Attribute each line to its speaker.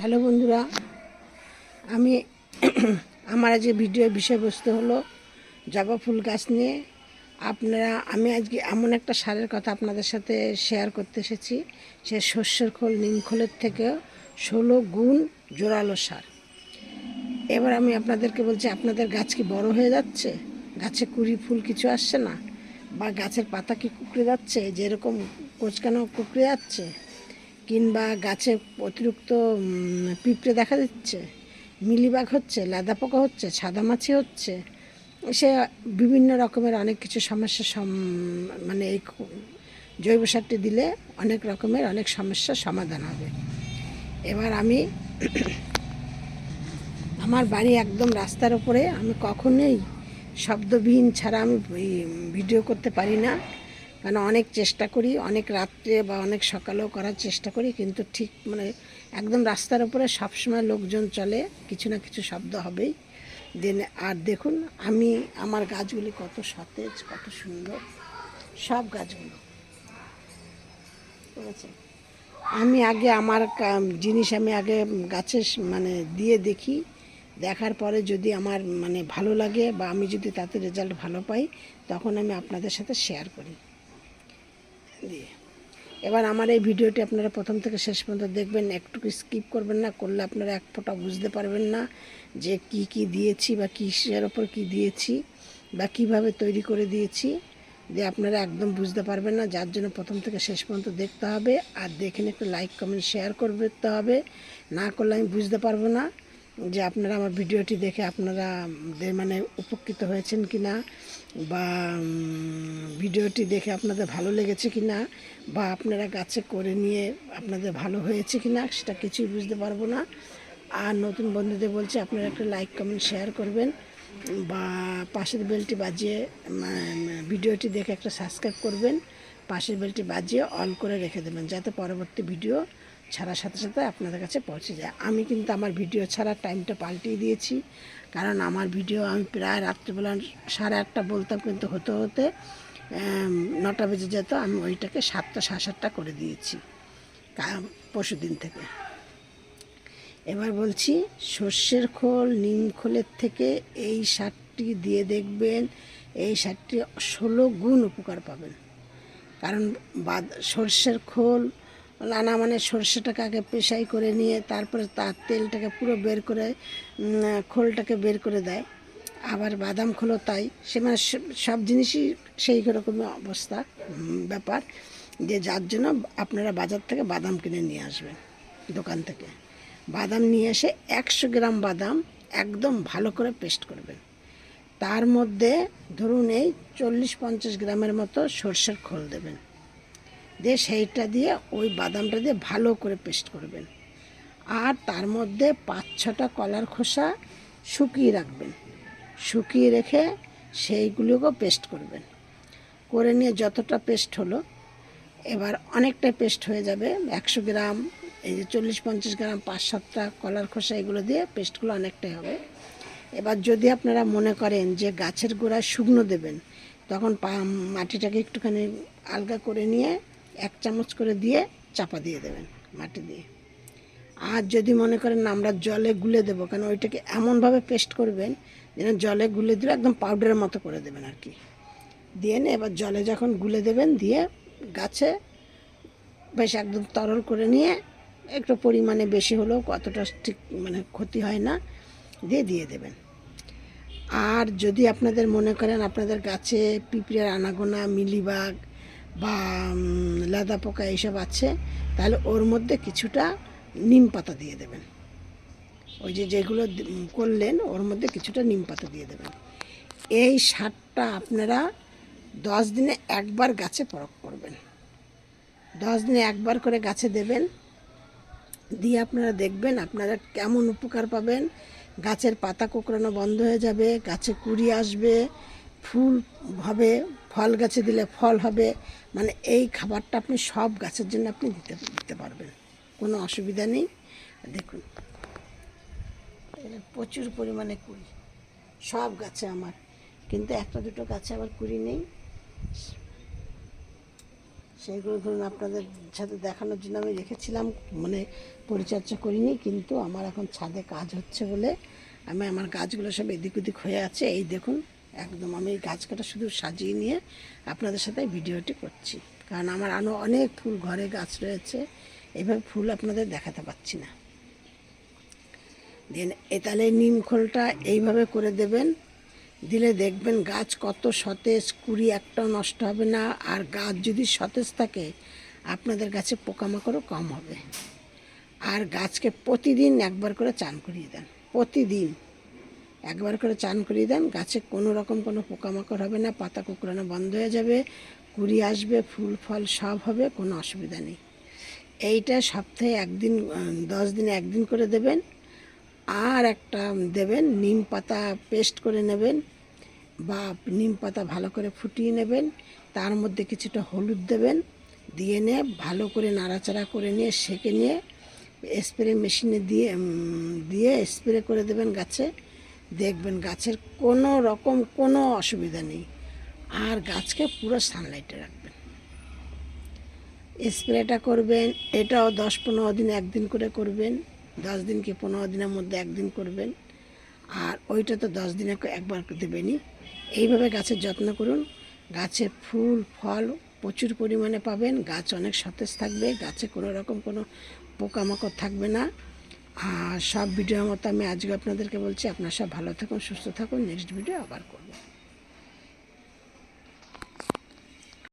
Speaker 1: Hello বন্ধুরা, আমি আমার আজকে ভিডিওর বিষয়বস্তু হলো জবা ফুল গাছ নিয়ে। আমি আজকে এমন একটা সারের কথা আপনাদের সাথে শেয়ার করতে এসেছি, সে শস্যের খোল নিম খোলের থেকেও 16 গুণ জোরালো সার। এবার আমি আপনাদেরকে বলছি, আপনাদের গাছ কি বড় হয়ে যাচ্ছে? গাছে কুড়ি ফুল কিছু আসছে না, বা গাছের পাতা কি কুঁকড়ে যাচ্ছে, যেরকম কোচকানো কুঁকড়ে যাচ্ছে, কিংবা গাছে অতিরিক্ত পিঁপড়ে দেখা দিচ্ছে, মিলিবাগ হচ্ছে, লাদা পোকা হচ্ছে, ছাদামাছি হচ্ছে, সে বিভিন্ন রকমের অনেক কিছু সমস্যা মানে এই জৈব সারটি দিলে অনেক রকমের অনেক সমস্যার সমাধান হবে। এবার আমার বাড়ি একদম রাস্তার উপরে, আমি কখনোই শব্দবিহীন ছাড়া আমি ভিডিও করতে পারি না, কারণ অনেক চেষ্টা করি, অনেক রাত্রে বা অনেক সকালেও করার চেষ্টা করি, কিন্তু ঠিক একদম রাস্তার উপরে সবসময় লোকজন চলে, কিছু না কিছু শব্দ হবেই। আর দেখুন আমার গাছগুলি কত সতেজ, কত সুন্দর সব গাছগুলো, ঠিক আছে। আমি আগে আমার জিনিস আমি আগে গাছে দিয়ে দেখি, দেখার পরে যদি আমার ভালো লাগে বা আমি যদি তাতে রেজাল্ট ভালো পাই, তখন আমি আপনাদের সাথে শেয়ার করি। দিয়ে এবার আমার এই ভিডিওটি আপনারা প্রথম থেকে শেষ পর্যন্ত দেখবেন, একটু স্কিপ করবেন না, করলে আপনারা এক ফোঁটা বুঝতে পারবেন না যে কি কি দিয়েছি বা কিসের ওপর কি দিয়েছি বা কিভাবে তৈরি করে দিয়েছি, যে আপনারা একদম বুঝতে পারবেন না। যার জন্য প্রথম থেকে শেষ পর্যন্ত দেখতে হবে, আর দেখে একটু লাইক কমেন্ট শেয়ার করতে হবে, না করলে আমি বুঝতে পারবো না যে আপনারা আমার ভিডিওটি দেখে আপনারা উপকৃত হয়েছেন কি না, বা ভিডিওটি দেখে আপনাদের ভালো লেগেছে কি না, বা আপনারা গাছে করে নিয়ে আপনাদের ভালো হয়েছে কি না, সেটা কিছুই বুঝতে পারবো না। আর নতুন বন্ধুদের বলছি, আপনারা একটা লাইক কমেন্ট শেয়ার করবেন, বা পাশের বেলটি বাজিয়ে ভিডিওটি দেখে একটা সাবস্ক্রাইব করবেন, পাশের বেলটি বাজিয়ে অল করে রেখে দেবেন, যাতে পরবর্তী ভিডিও ছাড়ার সাথে সাথে আপনাদের কাছে পৌঁছে যায়। আমি কিন্তু আমার ভিডিও ছাড়ার টাইমটা পাল্টিয়ে দিয়েছি, কারণ আমার ভিডিও আমি প্রায় রাত্রিবেলা 8:30 বলতাম, কিন্তু হতে হতে 9টা বেজে যেত। আমি ওইটাকে 7টা 7:30 করে দিয়েছি পরশু দিন থেকে। এবার বলছি, সর্ষের খোল নিম খোলের থেকে এই সারটি দিয়ে দেখবেন, এই সারটি 16 গুণ উপকার পাবেন। কারণ সর্ষের খোল আনা সর্ষেটাকে আগে পেশাই করে নিয়ে তারপরে তার তেলটাকে পুরো বের করে খোলটাকে বের করে দেয়। আবার বাদাম খোলও তাই, সে সব জিনিসই সেই রকমই অবস্থা, ব্যাপার, যে যার জন্য আপনারা বাজার থেকে বাদাম কিনে নিয়ে আসবেন, দোকান থেকে বাদাম নিয়ে এসে 100 গ্রাম বাদাম একদম ভালো করে পেস্ট করবেন। তার মধ্যে ধরুন এই 40-50 গ্রামের মতো সর্ষের খোল দেবেন, দিয়ে সেইটা দিয়ে ওই বাদামটা দিয়ে ভালো করে পেস্ট করবেন। আর তার মধ্যে 5-6টা কলার খোসা শুকিয়ে রাখবেন, শুকিয়ে রেখে সেইগুলোকেও পেস্ট করবেন। করে নিয়ে যতটা পেস্ট হলো, এবার অনেকটাই পেস্ট হয়ে যাবে, 100 গ্রাম, এই যে 40-50 গ্রাম, 5-7টা কলার খোসা, এগুলো দিয়ে পেস্টগুলো অনেকটাই হবে। এবার যদি আপনারা মনে করেন যে গাছের গোড়ায় শুকনো দেবেন, তখন মাটিটাকে একটুখানি আলগা করে নিয়ে 1 চামচ করে দিয়ে চাপা দিয়ে দেবেন মাটি দিয়ে। আর যদি মনে করেন না আমরা জলে গুলে দেবো, কারণ ওইটাকে এমনভাবে পেস্ট করবেন যেন জলে গুলে দিলে একদম পাউডারের মতো করে দেবেন আর কি, দিয়ে নিয়ে এবার জলে যখন গুলে দেবেন, দিয়ে গাছে বেশ একদম তরল করে নিয়ে, একটু পরিমাণে বেশি হলেও অতটা ঠিক ক্ষতি হয় না, দিয়ে দেবেন। আর যদি আপনাদের মনে করেন আপনাদের গাছে পিঁপড়ের আনাগোনা, মিলিবাগ বা লাদা পোকা এইসব আছে, তাহলে ওর মধ্যে কিছুটা নিম পাতা দিয়ে দেবেন। ওই যেগুলো করলেন ওর মধ্যে কিছুটা নিম পাতা দিয়ে দেবেন। এই সারটা আপনারা 10 দিনে একবার গাছে প্রয়োগ করবেন, 10 দিনে একবার করে গাছে দেবেন, দিয়ে আপনারা দেখবেন আপনারা কেমন উপকার পাবেন। গাছের পাতা কোঁকড়ানো বন্ধ হয়ে যাবে, গাছে কুঁড়ি আসবে, ফুল হবে, ফল গাছে দিলে ফল হবে। এই খাবারটা আপনি সব গাছের জন্য আপনি দিতে পারবেন, কোনো অসুবিধা নেই। দেখুন প্রচুর পরিমাণে কুঁড়ি সব গাছে আমার, কিন্তু 1-2 গাছে আবার কুঁড়ি নেই। সেইগুলো ধরুন আপনাদের সাথে দেখানোর জন্য আমি রেখেছিলাম, মানে পরিচর্যা করিনি, কিন্তু আমার এখন ছাদে কাজ হচ্ছে বলে আমি আমার গাছগুলো সব এদিক ওদিক হয়ে আছে। এই দেখুন, একদম আমি এই গাছ কাটা শুধু সাজিয়ে নিয়ে আপনাদের সাথে ভিডিওটি করছি, কারণ আমার আরও অনেক ফুল ঘরে গাছ রয়েছে, এভাবে ফুল আপনাদের দেখাতে পাচ্ছি না। দেন তাহলে নিম খোলটা এইভাবে করে দেবেন, দিলে দেখবেন গাছ কত সতেজ, কুড়ি একটাও নষ্ট হবে না। আর গাছ যদি সতেজ থাকে আপনাদের গাছে পোকামাকড়ও কম হবে। আর গাছকে প্রতিদিন একবার করে চান করিয়ে দেন, প্রতিদিন একবার করে চান করিয়ে দেন, গাছে কোনো রকম কোনো পোকামাকড় হবে না, পাতা কুঁকড়ানো বন্ধ হয়ে যাবে, কুড়ি আসবে, ফুল ফল সব হবে, কোনো অসুবিধা নেই। এইটা সপ্তাহে একদিন, 10 দিনে একদিন করে দেবেন। আর একটা দেবেন, নিম পাতা পেস্ট করে নেবেন, বা নিম পাতা ভালো করে ফুটিয়ে নেবেন, তার মধ্যে কিছুটা হলুদ দেবেন, দিয়ে নিয়ে ভালো করে নাড়াচাড়া করে নিয়ে সেঁকে নিয়ে স্প্রে মেশিনে দিয়ে স্প্রে করে দেবেন গাছে। দেখবেন গাছের কোনো রকম কোনো অসুবিধা নেই, আর গাছকে পুরো সানলাইটে রাখবেন। স্প্রেটা করবেন, এটাও 10-15 দিন একদিন করে করবেন, 10 দিন কি 15 দিনের মধ্যে একদিন করবেন। আর ওইটা তো 10 দিনে একবার দেবেনই। এইভাবে গাছের যত্ন করুন, গাছের ফুল ফল প্রচুর পরিমাণে পাবেন, গাছ অনেক সতেজ থাকবে, গাছে কোনো রকম কোনো পোকামাকড় থাকবে না। আর সব ভিডিওর মতো আমি আজকে আপনাদেরকে বলছি, আপনারা সব ভালো থাকুন, সুস্থ থাকুন, নেক্সট ভিডিও আবার করব।